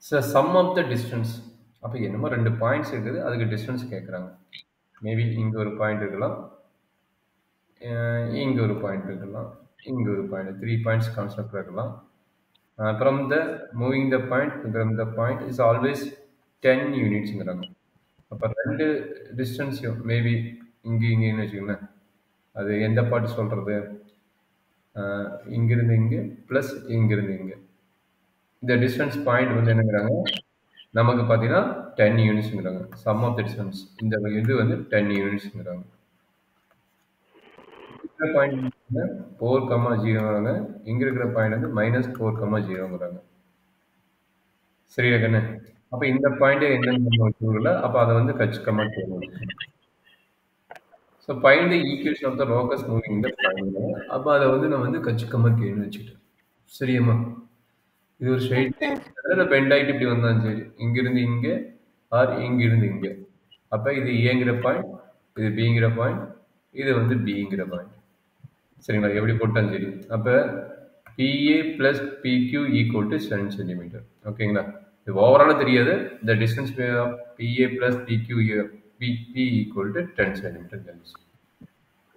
So sum of the distance. அப்போ என்னமோ 2 points இருக்குது, அதுக்கு டிஸ்டன்ஸ் கேட்குறாங்க. மேபி இங்கே ஒரு பாயிண்ட் இருக்கலாம், இங்கே ஒரு பாயிண்ட் இருக்கலாம், இங்கே ஒரு பாயிண்ட், 3 பாயிண்ட்ஸ் கான்செப்ட் இருக்கலாம். From the moving the point, from the point is always 10 யூனிட்ஸ்ங்கிறாங்க. அப்போ 2 டிஸ்டன்ஸையும் மேபி இங்கேன்னு வச்சுக்கோங்களேன். அது எந்த பாட்டு சொல்கிறது? இங்கிருந்து இங்கே ப்ளஸ் இங்கிருந்து இங்கே. இந்த டிஸ்டன்ஸ் பாயிண்ட் வந்து என்னங்கிறாங்க, நமக்கு பார்த்தீங்கன்னா 10 யூனிட்ஸ்ங்கிறாங்க. சம் ஆஃப் த டிஸ்டன்ஸ் இந்த இது வந்து 10 யூனிட்ஸ்ங்கிறாங்க. இருக்கிற பாயிண்ட் 4,0ங்கிறாங்க, இங்கே இருக்கிற பாயிண்ட் வந்து -4,0ங்கிறாங்க. சரியா கண்ணு? அப்போ இந்த பாயிண்ட் என்னன்னு சொல்லல, அப்போ அதை வந்து கச்சிக்கமா சொல்லணும். So find the equation of the locus moving the point. அப்போ அதை வந்து நம்ம வந்து கச்சிக்கமா கேள்வி வச்சுக்கிட்டோம். சரியாம்மா? இது ஒரு ஸ்ட்ரெயிட் லைன் பெண்ட் ஆகிட்டு இப்படி வந்தாலும் சரி, இங்கிருந்து இங்கே ஆர் இங்கிருந்து இங்கே. அப்போ இது ஏங்கிற பாயிண்ட், இது பிங்கிற பாயிண்ட், இது வந்து பிங்கிற பாயிண்ட். சரிங்களா? எப்படி போட்டாலும் சரி. அப்போ PA plus PQ equal to 7 centimetre. ஓகேங்களா? இது ஓவராலாக தெரியாது. இந்த distance PA plus PQ P equal to 10 centimetre தெரிஞ்சு.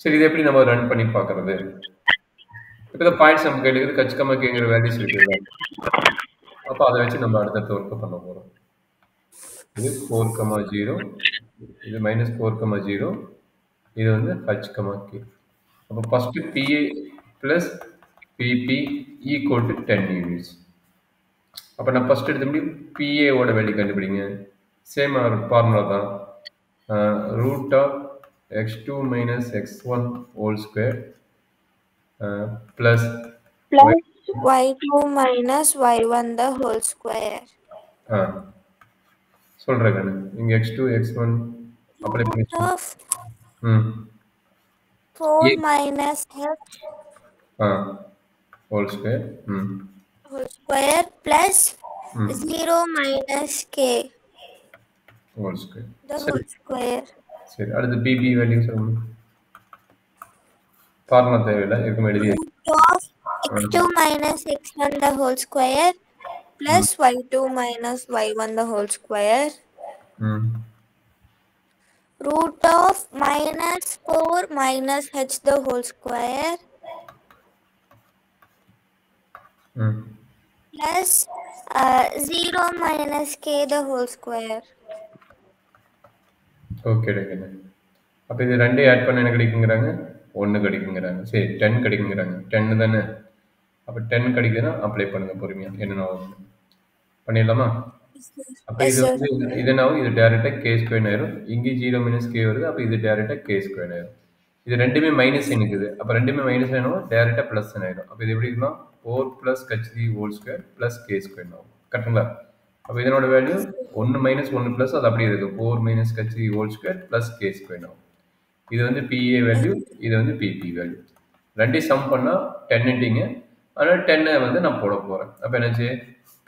சரி, இது எப்படி நம்ம ரன் பண்ணி பார்க்கறது? இப்போ இந்த பாயிண்ட்ஸ் நம்ம கையில் இருக்குது, கச்சிக்கமாக கேட்குற வேல்யூஸ் இருக்குல்ல, அப்போ அதை வச்சு நம்ம அடுத்தடுத்த ஒர்க்கு பண்ண போகிறோம். இது 4,0, இது -4,0, இது வந்து h,k. அப்போ first PA plus PB equal to 10 units. அப்போ நான் ஃபஸ்ட் எடுத்த முடியும் பிஏவோட வேல்யூ கண்டுபிடிங்க. சேம் ஃபார்முலா தான். Root of x2 minus x1 whole square plus y2 minus y1 the whole square. சொல்றேன் கண்ணு. இங்க x2 x1 அப்ளை பண்ணி 4 minus h whole square whole square plus 0 minus k whole square. the whole square. சரி, அடுத்து BP value சொல்லுங்க. Formula தேவையில்லை, இருக்கும் எழுதி. x2 minus x1 the whole square plus y2 minus y1 the whole square. Root of -4 minus h the whole square plus 0 minus k the whole square. Okay டேக்கண்ணே. அப்போ இது ரெண்டையும் ஆட் பண்ண என்ன கிடைக்குங்கிறாங்க? 1 கிடைக்குங்கிறாங்க. சரி, 10 கிடைக்குங்கிறாங்க. 10 தானே? அப்போ 10 கிடைக்குதுன்னா அப்ளை பண்ணுங்க பொறுமையாக, என்னென்ன பண்ணிடலாமா? அப்போ இது வந்து இதனாவும் இது டேரெக்டாக கே ஸ்கொயர் ஆயிரும். இங்கே 0 minus k வருது, அப்போ இது டேரெக்டாக கே ஸ்கொயர் ஆயிரும். இது ரெண்டுமே மைனஸ் இருக்குது, அப்போ ரெண்டுமே மைனஸ் ஆயிடும், டேரெக்டாக ப்ளஸ் ஆயிடும். அப்போ இது எப்படி இருக்கலாம்? 4 + h3 whole square + k square ஆகும். கரெக்டுங்களா? அப்போ இதனோட வேல்யூ 1 - 1 + அது அப்படியே இருக்குது, 4 - h3 whole square + k square ஆகும். இது வந்து பிஏ வேல்யூ, இது வந்து பிபி வேல்யூ. ரெண்டையும் சம் பண்ணால் 10 இன்ட்டிங்க. அதனால் 10 வந்து நான் போட போகிறேன். அப்போ என்னாச்சு?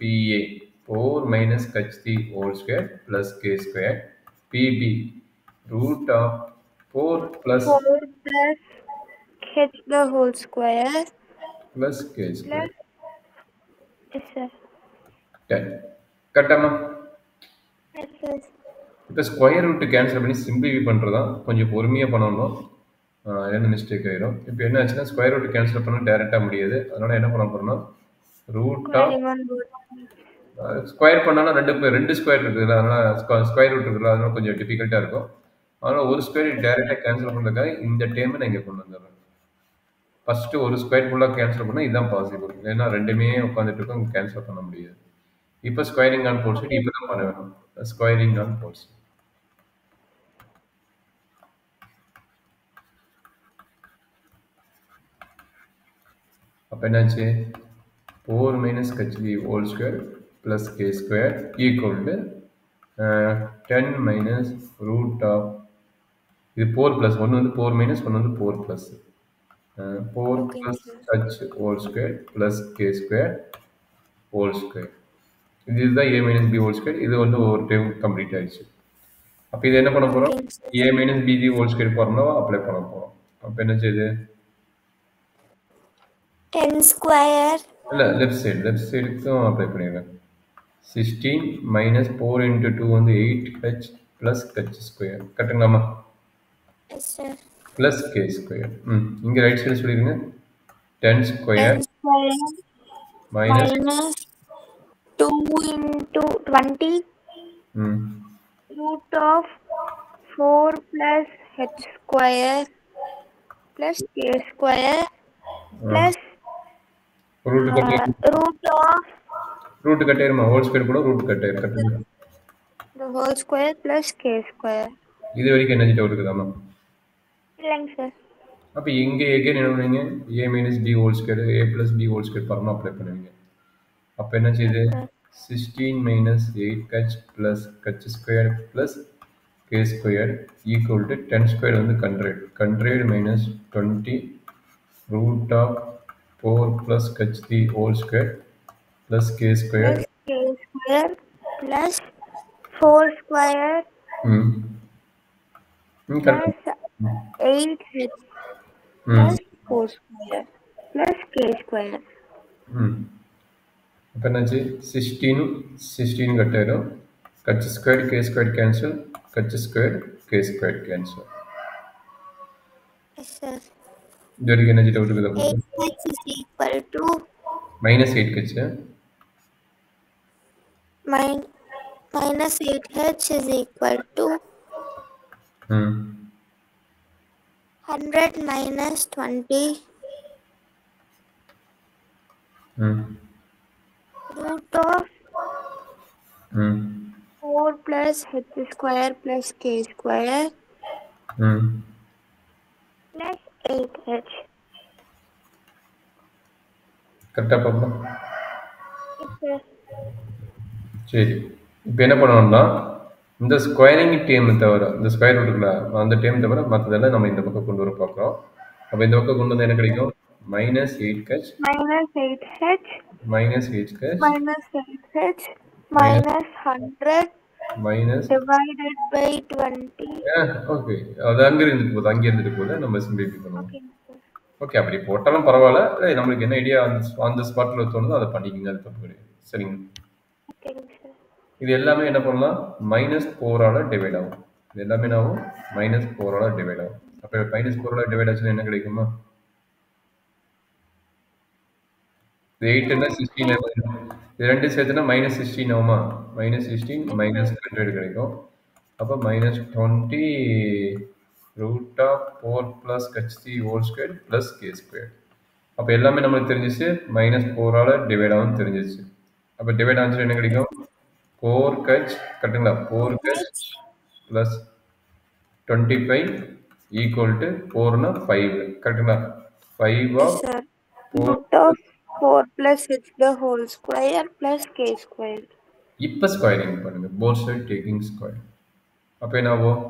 PA 4 - h3 whole square + k square. PB root of 4 plus h the whole square plus k square. Yes sir. 10. கரெக்டாமா? Yes sir. இப்போ ஸ்கொயர் ரூட் கேன்சல் பண்ணி சிம்பிளிஃபை பண்ணுறதா கொஞ்சம் பொறுமையாக பண்ணணும், என்ன மிஸ்டேக் ஆயிடும். இப்போ என்ன ஆச்சுன்னா ஸ்கொயர் ரூட் கேன்சல் பண்ண டேரெக்டாக முடியாது. அதனால் என்ன பண்ண போகிறோம்னா ரூட் ஆஃப் ஸ்கொயர் பண்ணாலும் ரெண்டு ஸ்கொயர் இருக்குது, அதனால் ஸ்கொயர் ரூட் இருக்குல்ல, அதனால கொஞ்சம் டிஃபிகல்ட்டாக இருக்கும். அதனால் ஒரு ஸ்கொயர் டேரெக்டாக கேன்சல் பண்ணுறதுக்காக இந்த டைமை நான் இங்கே கொண்டு வந்துடுறேன். ஃபஸ்ட்டு ஒரு ஸ்கொயர் ஃபுல்லாக கேன்சல் பண்ணால் இதுதான் பாசிபிள், ஏன்னா ரெண்டுமே உட்காந்துட்டு இருக்கோம், கேன்சல் பண்ண முடியாது. இப்போ ஸ்கொயரிங் ஆன் போல் சைடு இப்போ தான் பண்ண வேணும். Squaring on both side. அப்போ என்னாச்சு? 4 - h3 whole square + k square equal to 10 minus root of இது 4 + 1 வந்து 4 - 1 வந்து 4 + 4 + h whole square + k square whole square. இதுதான் a - b whole square. இது வந்து ஒரு டைம் கம்ப்ளீட் ஆயிடுச்சு. அப்போ இது என்ன பண்ண போகிறோம்? a - bc whole square ஃபார்முலாவை அப்ளை பண்ண போகிறோம். அப்போ என்ன செய்யுது? 10 square இல்லை, லெஃப்ட் சைடுக்கும் அப்ளை பண்ணிடுறேன். 16 minus 4 into 2 வந்து 8h plus h square கரெக்டுங்களாமா? Yes, sir. plus k square. இங்க ரைட் சைடு சொல்லிருங்க. 10 square 10 square minus minus 2 into 20 ம், root of 4 plus h square plus k square plus root கட்டே root of root கட்டேருமா whole square கூட root கட்டேரு கரெக்டுங்களா? the whole square plus k square. இது வரைக்கும் என்ன டவுட் இருக்குதாமா? இல்லைங்க சார். அப்போ இங்கே எகைன் என்ன பண்ணுவீங்க? a minus b whole square a plus b whole square formula apply பண்ணுவீங்க. அப்போ என்ன செய்யுது? 16 minus 8h plus h square plus k square equal to 10 square வந்து 100. 100 minus 20 root of 4 plus h the whole square plus k square. Plus k square plus 4 square ம் correct. plus 8h plus 4 square plus k square. ம் அப்போ என்னாச்சு? 16 கட்டாயிரும். h squared k squared cancel, h squared k squared cancel. Yes, sir. இது வரைக்கும் என்ன doubt இருக்குது? 8h is equal to minus 8 Kutch minus 8h is equal to 100 minus 20 root of 4 plus h square plus k square plus 8h. கரெக்டாக பார்க்கலாம். Yes, sir. சரி, இப்போ என்ன பண்ணணும்னா இந்த ஸ்கொயரிங் டேம் தவிர, இந்த ஸ்கொயர் ரூட்டுக்குள்ள அந்த டேம் தவிர மற்றதெல்லாம் நம்ம இந்த பக்கம் கொண்டு வர பார்க்குறோம். அப்போ இந்த பக்கம் கொண்டு வந்து என்ன கிடைக்கும்? minus 8h minus 8h minus 8h minus 8h minus 100 minus divided by 20. Okay, அது அங்கே இருந்துட்டு போகுது நம்ம சிம்பிளிஃபை பண்ணுவோம். Okay, sir. ஓகே, அப்படி போட்டாலும் பரவாயில்ல. நம்மளுக்கு என்ன ஐடியா அந்த ஸ்பாட்டில் தோணுதோ அதை பண்ணிக்கோங்க, அது தப்பு கிடையாது. சரிங்க. Okay, sir. இது எல்லாமே என்ன பண்ணலாம்? -4ஆல் டிவைட் ஆகும். இது எல்லாமே என்ன ஆகும்? -4ஆல் டிவைட் ஆகும். அப்போ -4ஆல் டிவைட் ஆச்சுன்னா என்ன கிடைக்குமா? 8 16 இது ரெண்டு சேர்த்துனா -16 ஆகுமா? -16 -100 கிடைக்கும். அப்போ -20 root of 4 plus h whole square plus k square. அப்போ எல்லாமே நம்மளுக்கு தெரிஞ்சிச்சு. -4ஆல் டிவைட் ஆகும் தெரிஞ்சிச்சு. அப்போ டிவைட் ஆச்சு என்ன கிடைக்கும்? 4h கரெக்டுங்களா? 4h plus 25 equal to 4னா 5 கரெக்டுங்களா? 5 of Yes, sir. 4. Root of 4 plus h the whole square plus k square. இப்போ ஸ்கொயரிங் பண்ணுங்க. Both side taking square. அப்போ என்ன ஆகும்?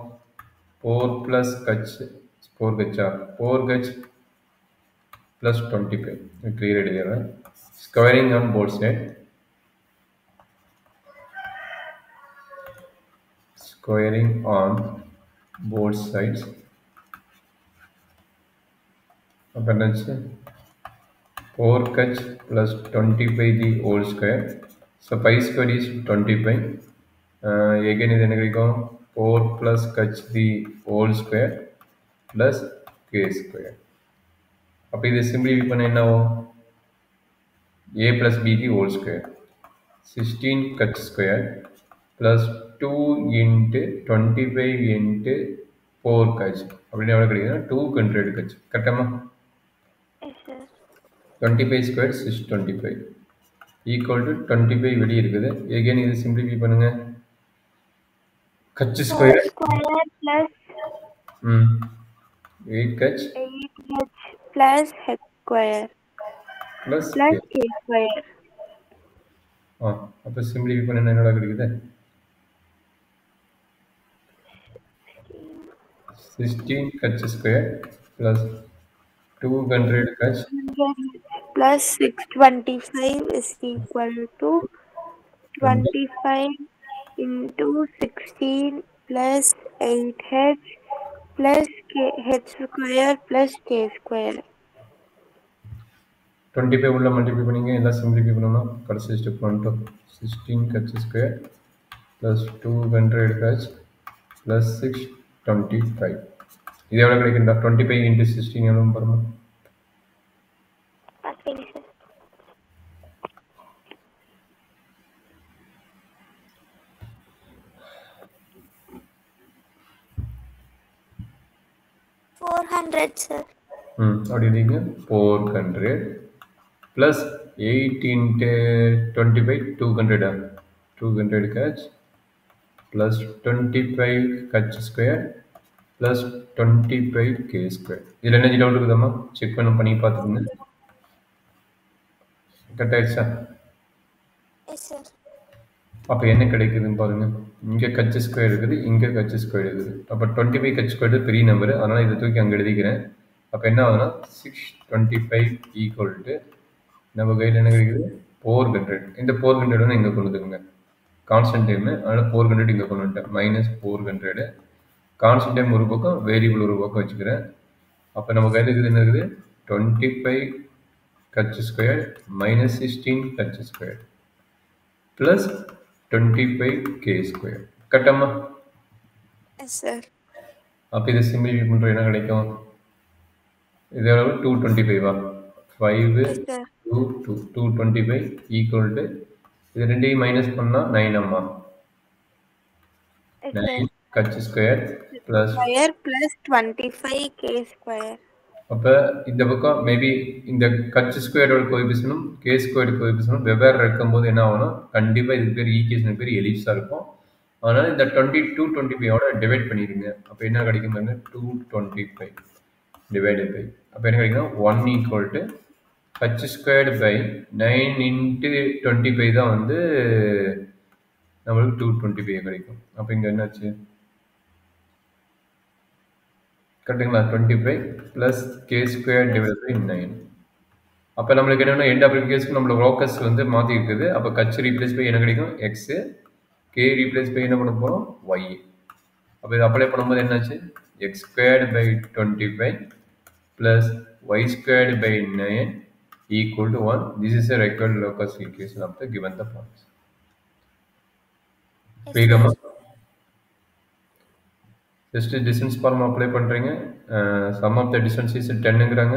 4 plus h 4h plus 25 clear எழுதிடுறேன். Squaring on both side. Squaring on both sides. அப்போ என்னாச்சு? 4h plus 25 the whole square. So 5 square is 25. Again இது என்ன கிடைக்கும்? 4 plus h the whole square plus k square. அப்போ இது சிம்பிளிஃபை பண்ண என்ன ஆகும்? a plus b the whole square 16 h square plus 2 into 25 into 4 h அப்படின்னு எவ்வளோ கிடைக்குதுன்னா 200 h கரெக்டாமா? Yes, sir. 25 square 625 equal to 25 வெளியே இருக்குது. again இது சிம்பிளிஃபை பண்ணுங்க. h square 4 square plus 8h 8h plus h square plus plus k square. அப்போ simplify பண்ண என்னடா கிடைக்குது? 16h square plus 200h plus 625 is equal to 25 into 16 plus 8h plus k h square plus k square. 25 உள்ள multiply பண்ணிங்க எல்லாம் simplify பண்ணோம்னா கடைசி step வந்துட்டோம் 16 h square plus 200 h plus 625 இது எவ்வளோ கிடைக்குண்டா 25 இன்ட்டு 16 எவ்வளோ பாருங்க பார்க்குறீங்க சார் 400 சார் அப்படி இல்லைங்க 400 plus 8 into 25 200 h plus 25 h square plus 25 k square இதில் என்ன டவுட் இருக்குதாம்மா செக் பண்ணி பார்த்துக்குங்க கட் ஆயிடுச்சா எஸ் சார் அப்போ என்ன கிடைக்குதுன்னு பாருங்கள் இங்கே கட்சி ஸ்கொயர் இருக்குது இங்கே கட்சி ஸ்கொயர் இருக்குது அப்போ 25 கட்சி ஸ்கொயர் பெரிய நம்பர் அதனால் இதை தூக்கி அங்கே எழுதிக்கிறேன் அப்போ என்ன ஆகுதுன்னா 625 ஈக்குவல் டு நம்ம கையில் என்ன கிடைக்குது 400 இந்த 400 வந்து இங்கே கொண்டு வந்துருங்க கான்ஸ்டன்ட் டைமு அதனால் 400 இங்கே கொண்டு வந்துட்டேன் மைனஸ் 400 கான்ஸ்டன்ட் டைம் ஒரு பக்கம் வேரியபிள் ஒரு பக்கம் வச்சுக்கிறேன் அப்போ நம்ம கையில் இருக்குது என்ன இருக்குது 25 கட்சி ஸ்கொயர் மைனஸ் 16 கட்சி ஸ்கொயர் ப்ளஸ் 25 k ஸ்கொயர் கட்டம்மா எஸ் சார் அப்போ இதை சிம்பிளிஃபை பண்ணுற என்ன கிடைக்கும் இது எவ்வளவு 225 5 எஸ் சார் 225 ஈக்குவல் டு இது ரெண்டையும் மைனஸ் பண்ணால் 9 அம்மா எஸ் 9 சார் கட்சி square plus square plus 25 K square அப்போ இந்த பக்கம் மேபி இந்த கட்சி ஸ்கொயரோட கோஎஃபிஷியனும் கே ஸ்கொயர் கோஎஃபிஷியனும் வெவ்வேறு இருக்கும்போது என்ன ஆகும்னா கண்டிப்பாக இது பேர் ஈக்குவேஷன் பேர் எலிப்ஸாக இருக்கும் அதனால் இந்த 225 டிவைட் பண்ணிடுங்க அப்போ என்ன கிடைக்கும் பாருங்க 225 டிவைடட் பை அப்போ என்ன கிடைக்கும் 1 equal to h squared by 9 into 25 தான் வந்து நம்மளுக்கு 225 கிடைக்கும் அப்போ இங்கே என்னாச்சு கரெக்டுங்களா 25 plus k square divide by 9 அப்போ நம்மளுக்கு என்னென்னா எண்ட் அப்ளிகேஷன் நம்மளோட லோக்கஸ் வந்து மாற்றி இருக்குது அப்போ கட்சி ரீப்ளேஸ் பை என்ன கிடைக்கும் எக்ஸு கே ரீப்ளேஸ் பை என்ன பண்ண போகிறோம் ஒய் அப்போ இது அப்ளை பண்ணும்போது என்னாச்சு x squared by 25 plus y squared by 9 equal to 1. This is a required locus equation of the given the points. புரியுதாமா ஜஸ்ட் டிஸ்டன்ஸ் ஃபார்ம் அப்ளை பண்ணுறீங்க sum of the distance is 10ங்கிறாங்க